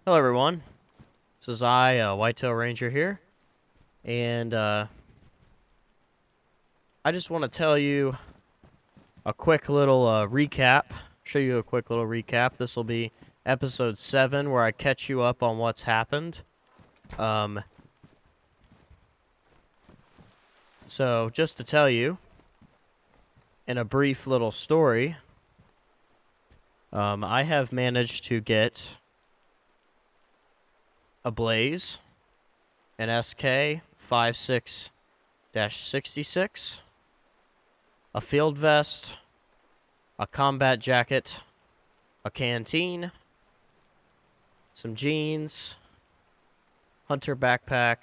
Hello, everyone. This is I, Whitetail Ranger here, and I just want to tell you a quick little recap. Show you a quick little recap. This will be episode 7, where I catch you up on what's happened. So just to tell you, in a brief little story, I have managed to get a Blaze, an SK 56-66, a field vest, a combat jacket, a canteen, some jeans, hunter backpack,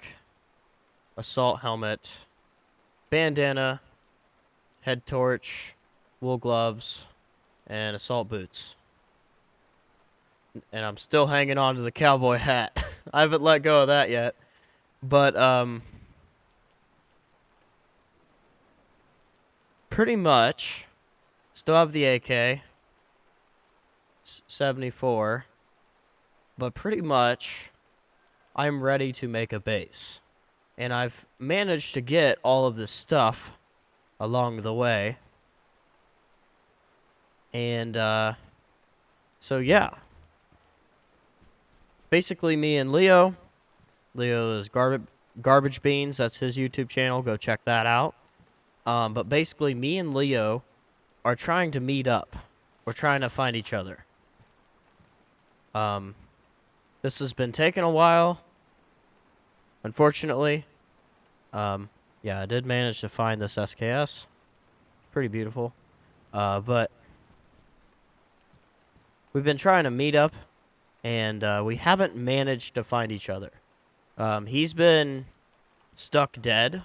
assault helmet, bandana, head torch, wool gloves, and assault boots. And I'm still hanging on to the cowboy hat. I haven't let go of that yet. But, pretty much, still have the AK 74, but pretty much, I'm ready to make a base. And I've managed to get all of this stuff along the way. And, so yeah. Basically, me and Leo is Garbage Beans. That's his YouTube channel. Go check that out. But basically, me and Leo are trying to meet up. We're trying to find each other. This has been taking a while, unfortunately. Yeah, I did manage to find this SKS. Pretty beautiful. But we've been trying to meet up, and we haven't managed to find each other. He's been stuck dead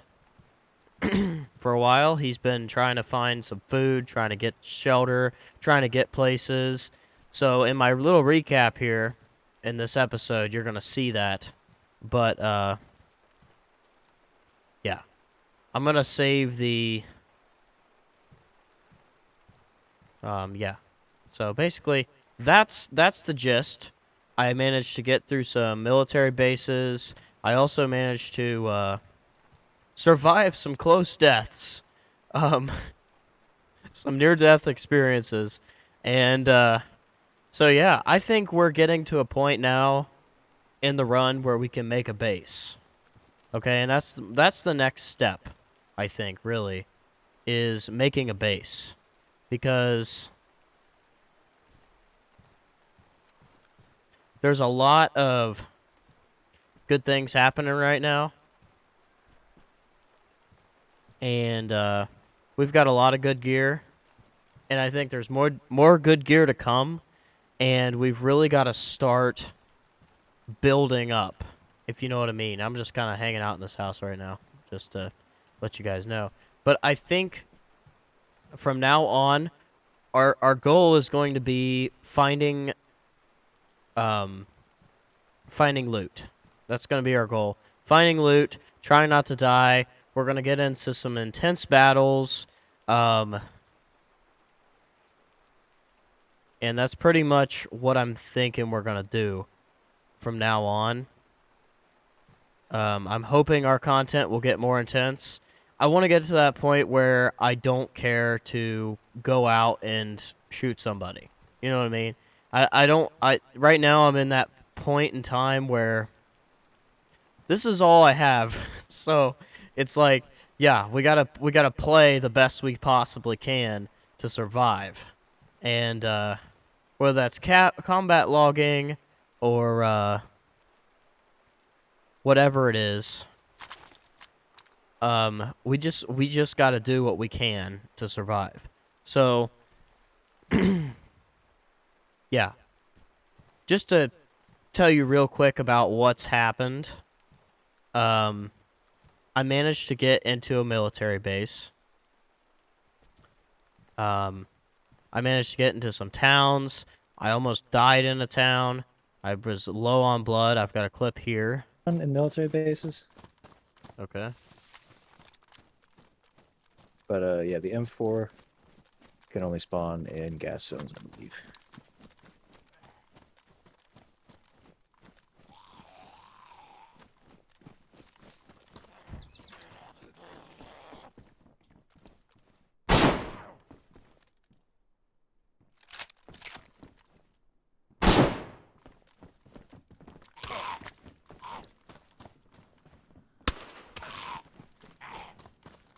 for a while. He's been trying to find some food, trying to get shelter, trying to get places. So in my little recap here in this episode, you're going to see that. But, yeah. I'm going to save the... yeah. So basically, that's the gist. I managed to get through some military bases. I also managed to, survive some close deaths. Some near-death experiences. And, so yeah, I think we're getting to a point now in the run where we can make a base. Okay, and that's the next step, I think, really, is making a base. Because there's a lot of good things happening right now. And we've got a lot of good gear. And I think there's more good gear to come. And we've really got to start building up, if you know what I mean. I'm just kind of hanging out in this house right now, just to let you guys know. But I think from now on, our goal is going to be finding loot. That's going to be our goal. Finding loot, trying not to die. We're going to get into some intense battles. And that's pretty much what I'm thinking we're going to do from now on. I'm hoping our content will get more intense. I want to get to that point where I don't care to go out and shoot somebody. You know what I mean? Right now I'm in that point in time where this is all I have. So it's like, yeah, we gotta play the best we possibly can to survive. And, whether that's combat logging or, whatever it is, we just got to do what we can to survive. So, yeah, just to tell you real quick about what's happened. I managed to get into a military base. I managed to get into some towns. I almost died in a town. I was low on blood. I've got a clip here. In military bases. Okay. But yeah, the M4 can only spawn in gas zones, I believe.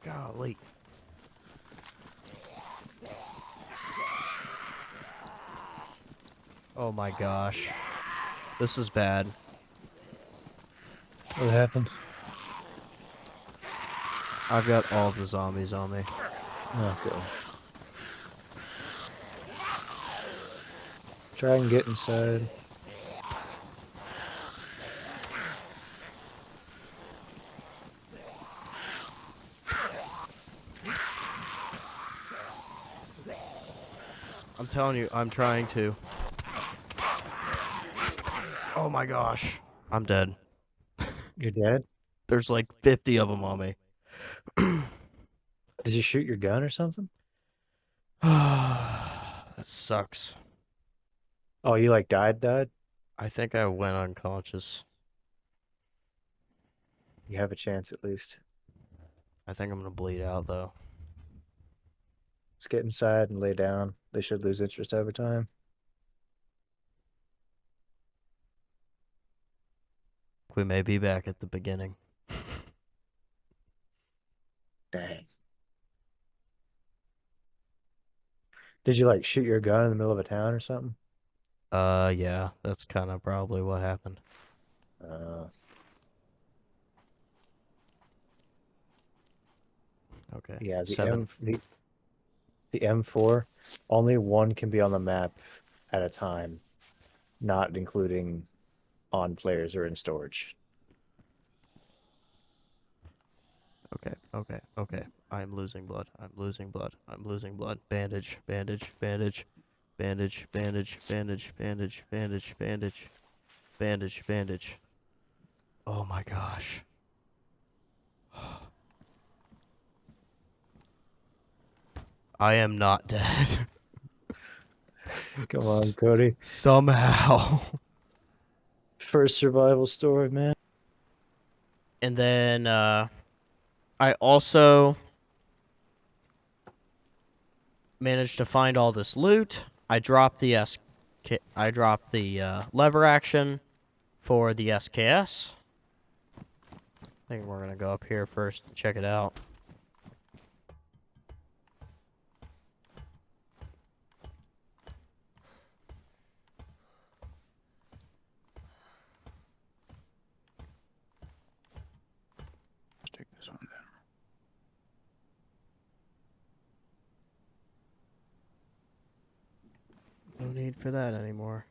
Golly. Oh my gosh. This is bad. What happened? I've got all the zombies on me. Okay. Try and get inside. I'm telling you, I'm trying to. Oh my gosh. I'm dead. You're dead? There's like 50 of them on me. Did you shoot your gun or something? That sucks. Oh, you like died? I think I went unconscious. You have a chance at least. I think I'm gonna bleed out though. Let's get inside and lay down. They should lose interest over time. We may be back at the beginning. Dang. Did you like shoot your gun in the middle of a town or something? Yeah, that's kind of probably what happened. Uh, Okay. yeah, Seven. the M4, only one can be on the map at a time, not including on players or in storage. Okay, okay, okay. I'm losing blood. I'm losing blood. I'm losing blood. Bandage, bandage, bandage, bandage, bandage, bandage, bandage, bandage, bandage, bandage, bandage. Oh my gosh. I am not dead. Come on, Cody. Somehow. First survival story, man. And then I also managed to find all this loot. I dropped the lever action for the SKS. I think we're gonna go up here first and check it out. Let's take this one down. No need for that anymore.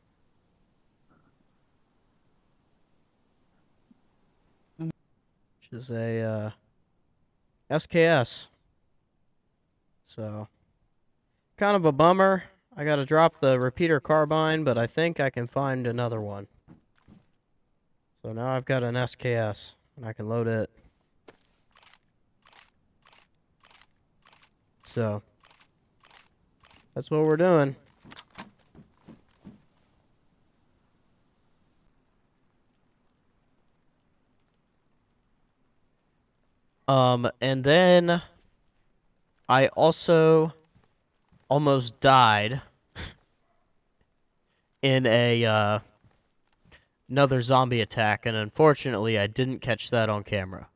Which is a SKS. So, kind of a bummer. I gotta drop the repeater carbine, but I think I can find another one. So now I've got an SKS, and I can load it. So, that's what we're doing. And then I also almost died in a another zombie attack, and unfortunately I didn't catch that on camera.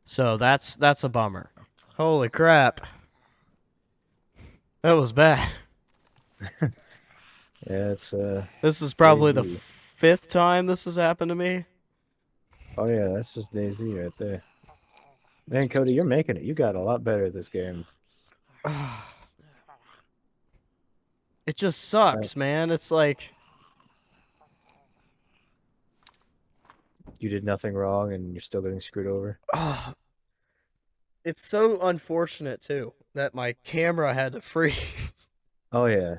So that's a bummer. Holy crap. That was bad. Yeah, it's This is probably the DayZ. fifth time this has happened to me. Oh yeah, that's just DayZ right there. Man, Cody, you're making it. You got a lot better at this game. It just Uh, sucks, man. It's like, you did nothing wrong and you're still getting screwed over. it's so unfortunate too that my camera had to freeze. Oh yeah,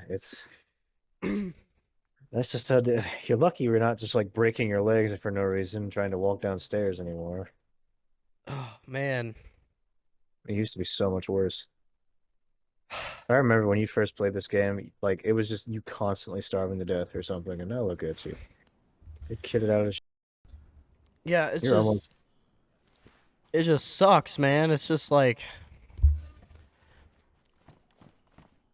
that's just how you're lucky you're not just like breaking your legs for no reason trying to walk downstairs anymore. Oh man. It used to be so much worse. I remember when you first played this game, like it was just you constantly starving to death or something, and now look at you. You're kitted out of Yeah, you're almost it just sucks, man. It's just like,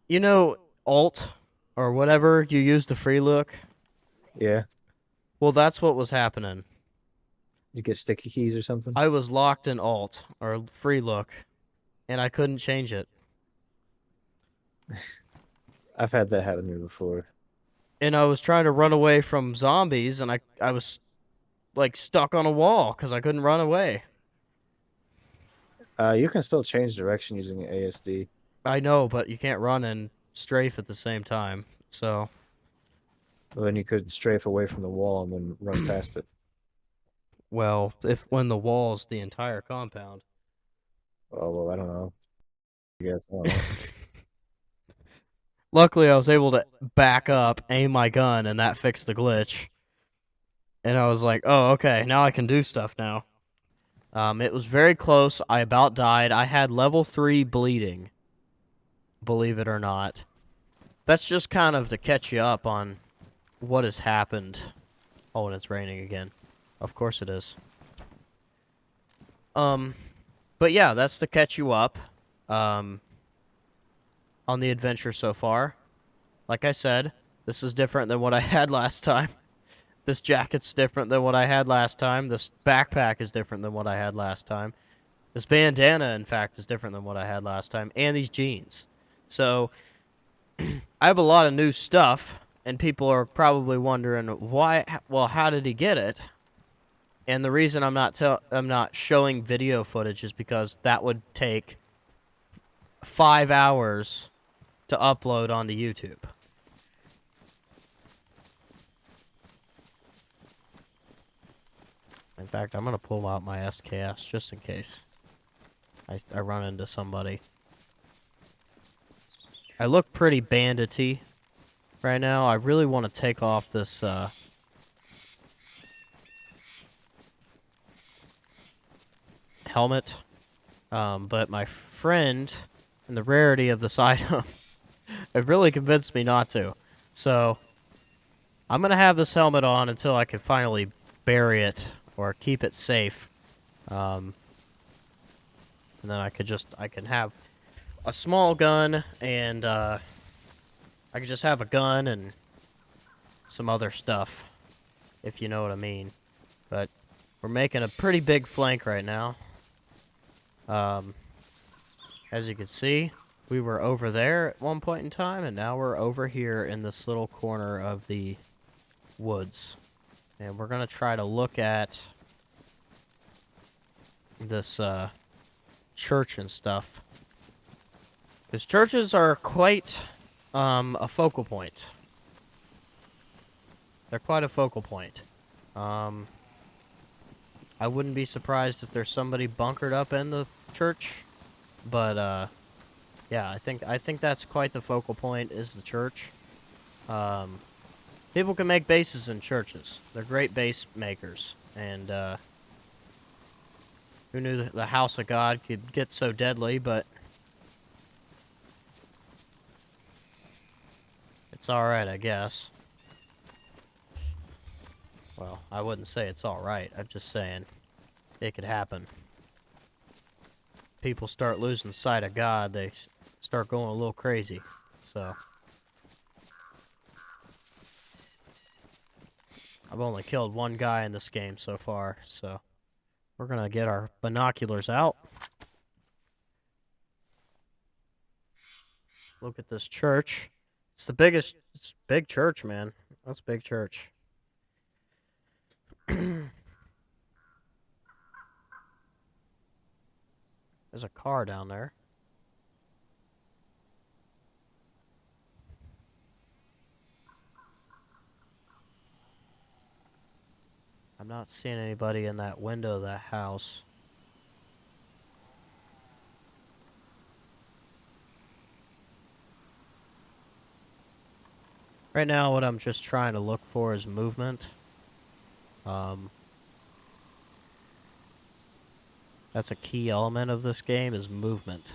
you know, alt or whatever you use to free look. yeah. Well, that's what was happening. You get sticky keys or something? I was locked in alt or free look, and I couldn't change it. I've had that happen to me before. And I was trying to run away from zombies, and I was like stuck on a wall because I couldn't run away. You can still change direction using ASD. I know, but you can't run and strafe at the same time. So, Well, then you could strafe away from the wall and then run past it. well, if when the wall's the entire compound. Oh, well, I don't know. I guess I don't know. Luckily, I was able to back up, aim my gun, and that fixed the glitch. And I was like, "Oh, okay, now I can do stuff now." It was very close. I about died. I had level 3 bleeding, believe it or not. That's just kind of to catch you up on what has happened. Oh, and it's raining again. Of course it is. Um, but yeah, that's to catch you up um, on the adventure so far. Like I said, this is different than what I had last time. This jacket's different than what I had last time. This backpack is different than what I had last time. This bandana, in fact, is different than what I had last time. And these jeans. So, I have a lot of new stuff, and people are probably wondering why. Well, how did he get it? And the reason I'm not showing video footage is because that would take 5 hours to upload onto YouTube. In fact, I'm gonna pull out my SKS just in case I run into somebody. I look pretty bandity right now. I really want to take off this helmet, but my friend and the rarity of this item it really convinced me not to. So I'm gonna have this helmet on until I can finally bury it or keep it safe, and then I can have a small gun and I could just have a gun and some other stuff, if you know what I mean. But we're making a pretty big flank right now. As you can see, we were over there at one point in time, and now we're over here in this little corner of the woods. And we're going to try to look at this church and stuff. Because churches are quite a focal point. They're quite a focal point. I wouldn't be surprised if there's somebody bunkered up in the church, but yeah, I think that's quite the focal point is the church. People can make bases in churches. They're great base makers, and who knew the house of God could get so deadly? But it's all right, I guess. Well, I wouldn't say it's all right. I'm just saying it could happen. People start losing sight of God, they start going a little crazy. So I've only killed one guy in this game so far, so we're gonna get our binoculars out. Look at this church. It's the biggest, it's a big church, man. That's a big church. There's a car down there. I'm not seeing anybody in that window of that house. Right now, what I'm just trying to look for is movement. That's a key element of this game is movement.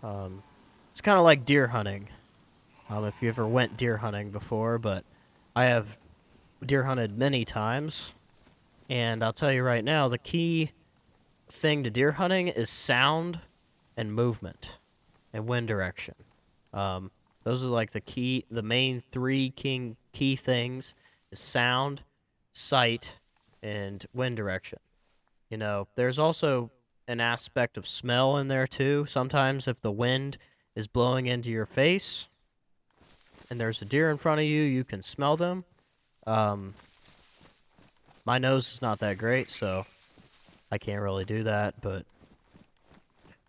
It's kind of like deer hunting. If you ever went deer hunting before, but I have deer hunted many times, and I'll tell you right now, the key thing to deer hunting is sound and movement and wind direction. Those are like the main three key things is sound, sight, and wind direction. You know, there's also an aspect of smell in there too. Sometimes if the wind is blowing into your face and there's a deer in front of you, you can smell them. Um, my nose is not that great, so I can't really do that, but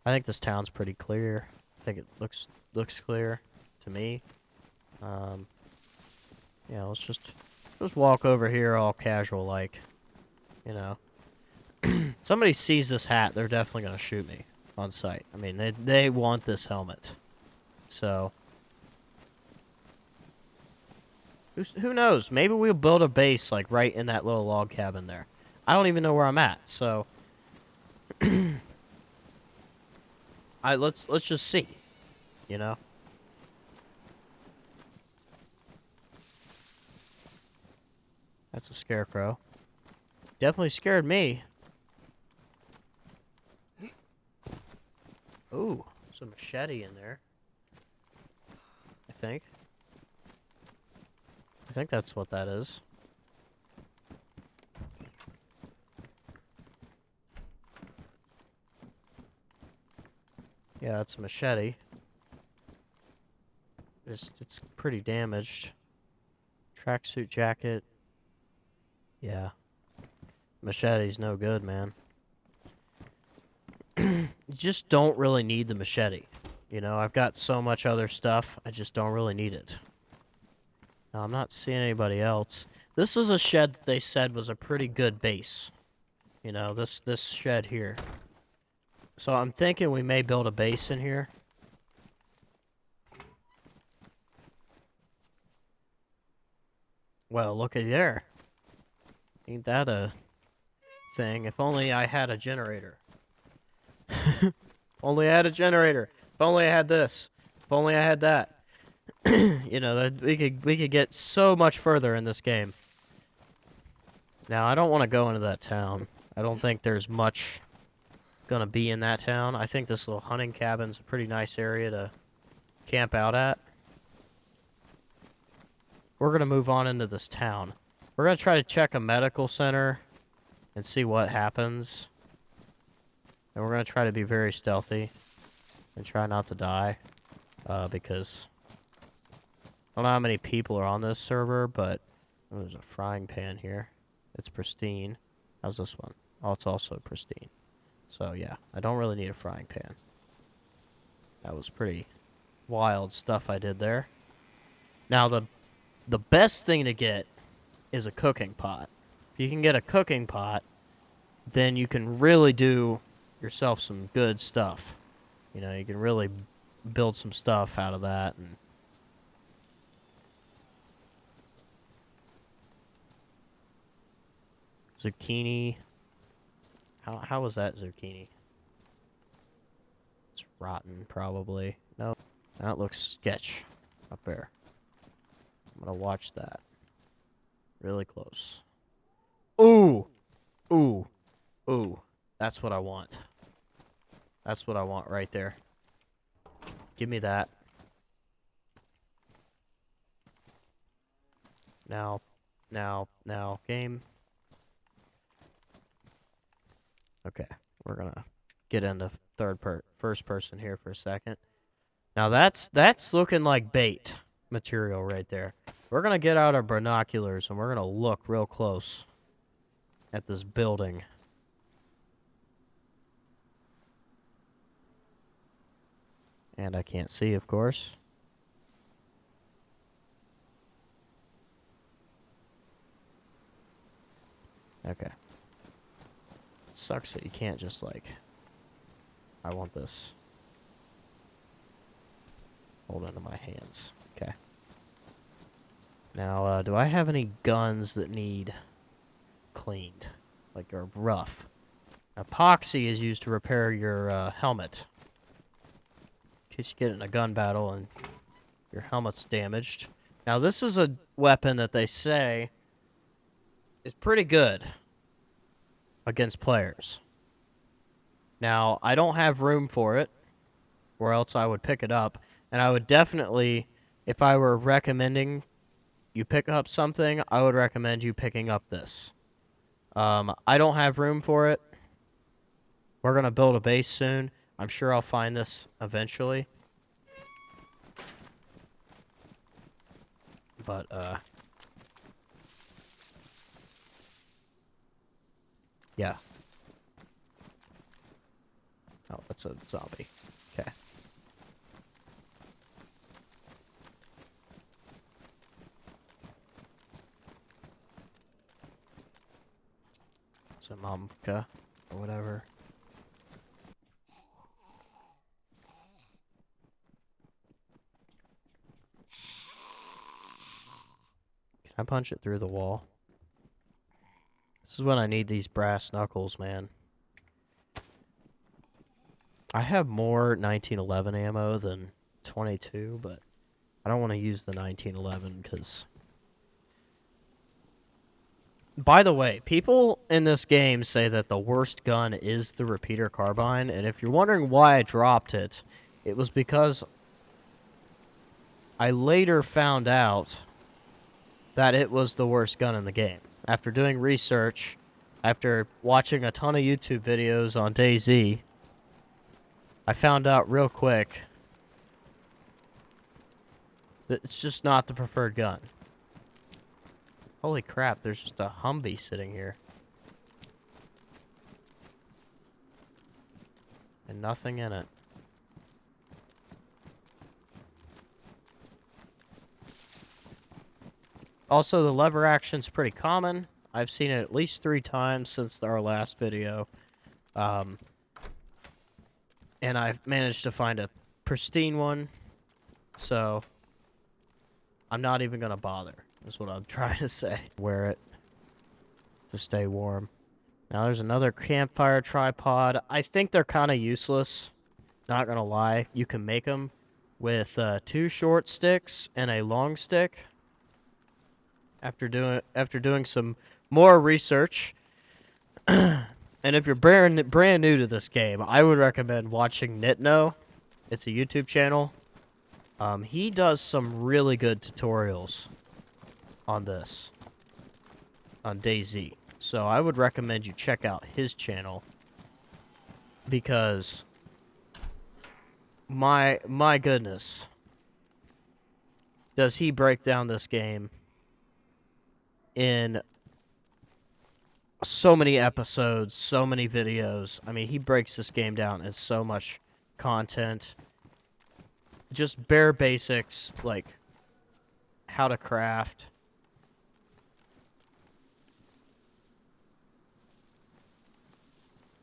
I think this town's pretty clear. I think it looks clear to me. Um, yeah, let's just walk over here all casual like, you know. Somebody sees this hat, they're definitely gonna shoot me on sight. I mean, they want this helmet. So who knows? Maybe we'll build a base like right in that little log cabin there. I don't even know where I'm at, so let's just see, you know? That's a scarecrow. Definitely scared me. Ooh, some machete in there. I think. I think that's what that is. Yeah, that's a machete. It's pretty damaged. Tracksuit jacket. Yeah. Machete's no good, man. You just don't really need the machete. You know, I've got so much other stuff, I just don't really need it. Now, I'm not seeing anybody else. This is a shed that they said was a pretty good base. You know, this shed here. So I'm thinking we may build a base in here. Well, looky there. Ain't that a thing? If only I had a generator. Only I had a generator. If only I had this. If only I had that. You know, that we could get so much further in this game. Now, I don't want to go into that town. I don't think there's much gonna be in that town. I think this little hunting cabin's a pretty nice area to camp out at. We're gonna move on into this town. We're gonna try to check a medical center and see what happens. And we're gonna try to be very stealthy and try not to die. Because I don't know how many people are on this server, but oh, there's a frying pan here. It's pristine. How's this one? Oh, it's also pristine. So yeah, I don't really need a frying pan. That was pretty wild stuff I did there. Now the best thing to get is a cooking pot. If you can get a cooking pot, then you can really do yourself some good stuff. You know, you can really build some stuff out of that. And zucchini. How was that zucchini? It's rotten, probably. No, that looks sketch up there. I'm gonna watch that really close. Ooh, ooh, ooh. That's what I want. That's what I want right there. Give me that. Now, game. Okay, we're gonna get into first person here for a second. Now that's looking like bait material right there. We're gonna get out our binoculars and we're gonna look real close at this building. And I can't see, of course. Okay. Sucks that you can't just like... I want this. Hold onto my hands. Okay. Now, do I have any guns that need cleaned? Like, are rough? Epoxy is used to repair your helmet. In case you get in a gun battle and your helmet's damaged. Now, this is a weapon that they say is pretty good against players. Now, I don't have room for it, or else I would pick it up. And I would definitely, if I were recommending you pick up something, I would recommend you picking up this. I don't have room for it. We're gonna build a base soon. I'm sure I'll find this eventually. But, yeah. Oh, that's a zombie. Okay. Some mamka or whatever. Can I punch it through the wall? This is when I need these brass knuckles, man. I have more 1911 ammo than 22, but I don't want to use the 1911 because... By the way, people in this game say that the worst gun is the repeater carbine, and if you're wondering why I dropped it, it was because I later found out that it was the worst gun in the game. After doing research, after watching a ton of YouTube videos on DayZ, I found out real quick that it's just not the preferred gun. Holy crap, there's just a Humvee sitting here. And nothing in it. Also, the lever action's pretty common. I've seen it at least 3 times since our last video. And I've managed to find a pristine one. So, I'm not even going to bother, is what I'm trying to say. Wear it to stay warm. Now, there's another campfire tripod. I think they're kind of useless. Not going to lie. You can make them with 2 short sticks and a long stick. After doing some more research, and if you're brand new to this game, I would recommend watching Nitno. It's a YouTube channel. He does some really good tutorials on this, on DayZ. So I would recommend you check out his channel because my goodness, does he break down this game in so many episodes, so many videos. I mean, he breaks this game down as so much content. Just bare basics, like how to craft.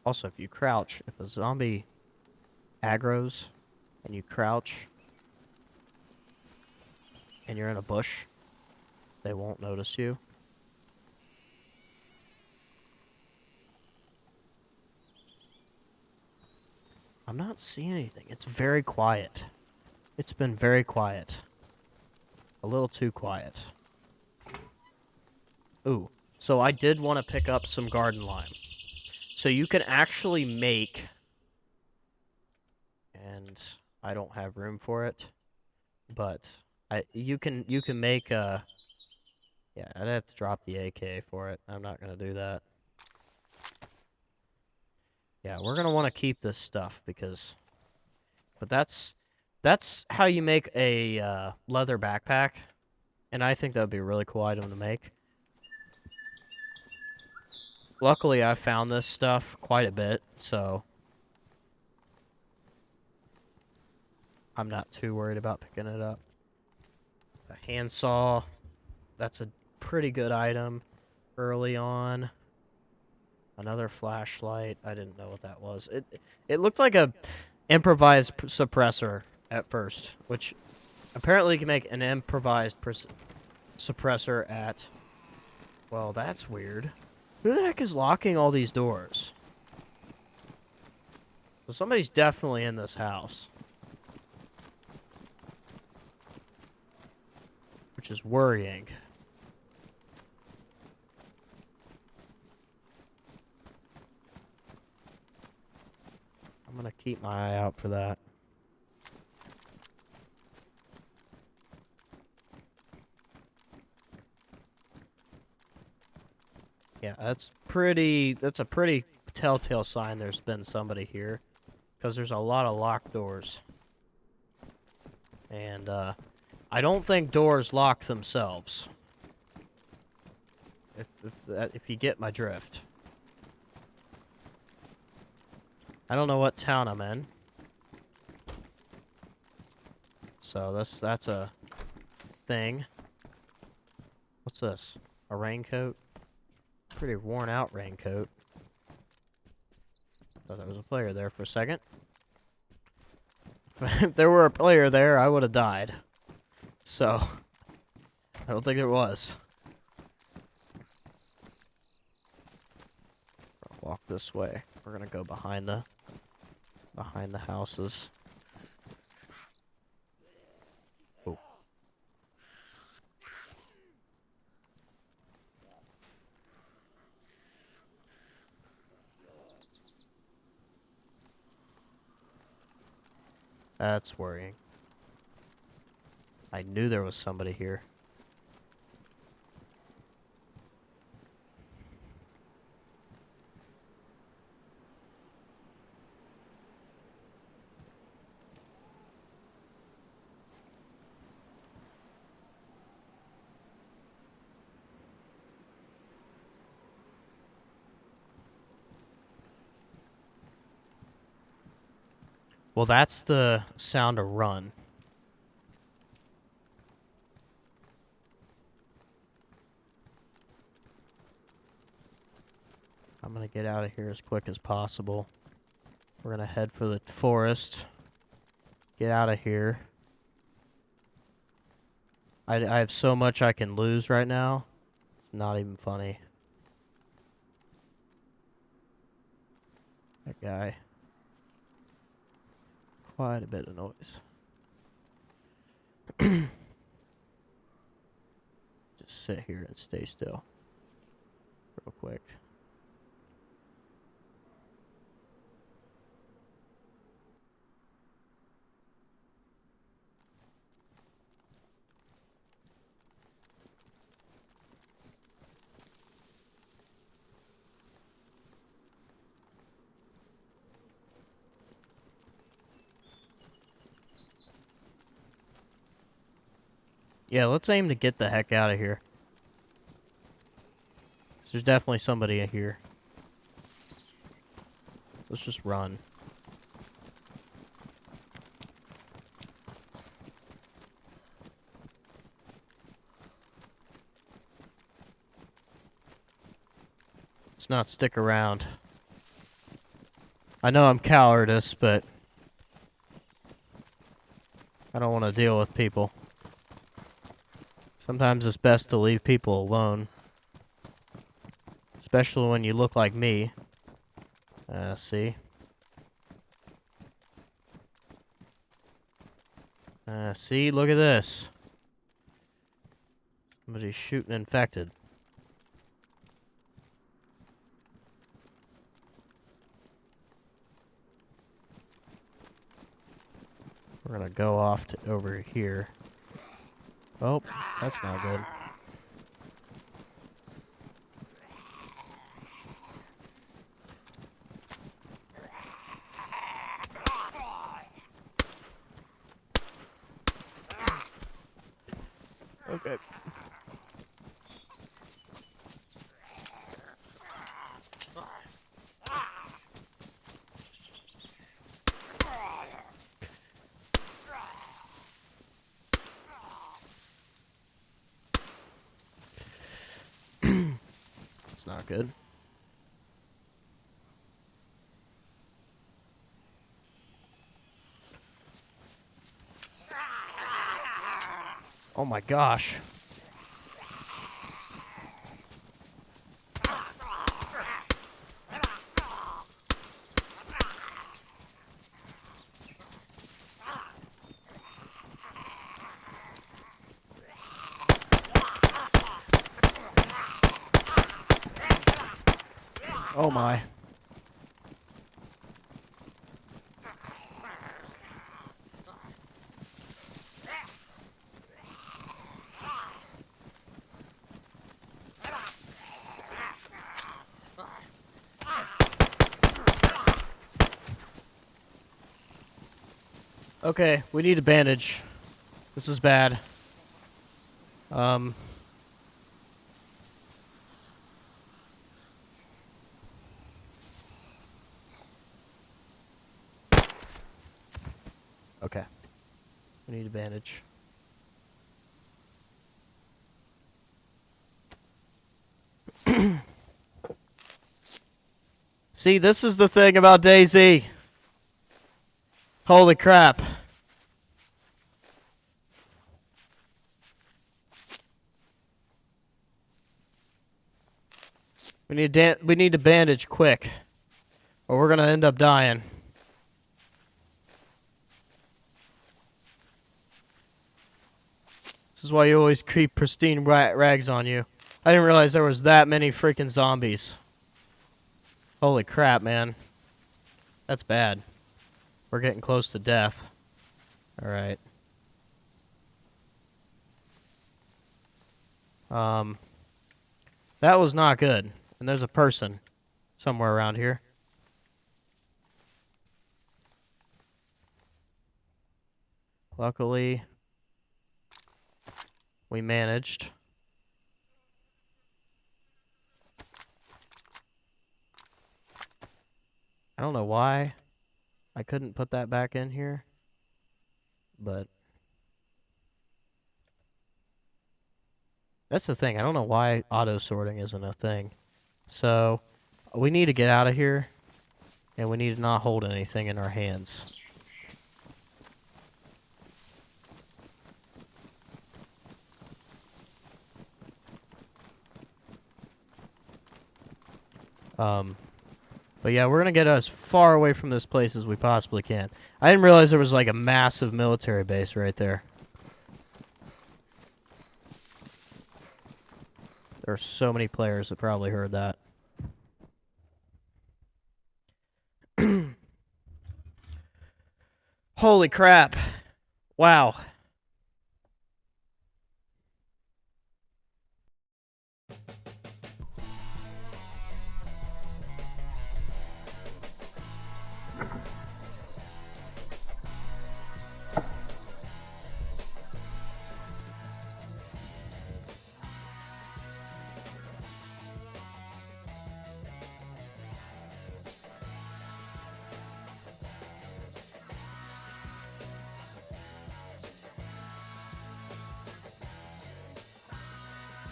Also, if you crouch, if a zombie aggroes and you crouch and you're in a bush, they won't notice you. I'm not seeing anything. It's very quiet. It's been very quiet. A little too quiet. Ooh. So I did want to pick up some garden lime. So you can actually make... And I don't have room for it. But you can make a... Yeah, I'd have to drop the AK for it. I'm not going to do that. Yeah, we're going to want to keep this stuff because... But that's how you make a leather backpack. And I think that would be a really cool item to make. Luckily, I found this stuff quite a bit, so... I'm not too worried about picking it up. A handsaw. That's a pretty good item early on. Another flashlight. I didn't know what that was. It looked like a improvised suppressor at first, which apparently can make an improvised suppressor at... Well, that's weird. Who the heck is locking all these doors? So somebody's definitely in this house. Which is worrying. I'm gonna keep my eye out for that. Yeah, Yeah, that's a pretty telltale sign there's been somebody here. Because there's a lot of locked doors. And, I don't think doors lock themselves. If you get my drift. I don't know what town I'm in. So that's a thing. What's this? A raincoat? Pretty worn out raincoat. Thought there was a player there for a second. If there were a player there, I would have died. So, I don't think there was. I'll walk this way. We're gonna go behind the houses. Oh. That's worrying. I knew there was somebody here. Well, that's the sound of run. I'm gonna get out of here as quick as possible. We're gonna head for the forest. Get out of here. I have so much I can lose right now. It's not even funny. That guy. Quite a bit of noise. Just sit here and stay still. Real quick. Yeah, let's aim to get the heck out of here. 'Cause there's definitely somebody in here. Let's just run. Let's not stick around. I know I'm cowardice, but I don't want to deal with people. Sometimes it's best to leave people alone. Especially when you look like me. See? See? Look at this. Somebody's shooting infected. We're gonna go off to over here. Oh, that's not good. Okay. That's not good. Oh my gosh. Oh my. Okay, we need a bandage. This is bad. Okay. We need a bandage. See, this is the thing about DayZ. Holy crap. We need to bandage quick, or we're gonna end up dying. This is why you always keep pristine rags on you. I didn't realize there was that many freaking zombies. Holy crap, man. That's bad. We're getting close to death. Alright. That was not good. And there's a person somewhere around here. Luckily, we managed. I don't know why I couldn't put that back in here, but that's the thing. I don't know why auto sorting isn't a thing. So we need to get out of here, and we need to not hold anything in our hands. But yeah, we're gonna get as far away from this place as we possibly can. I didn't realize there was like a massive military base right there. There are so many players that probably heard that. Holy crap. Wow.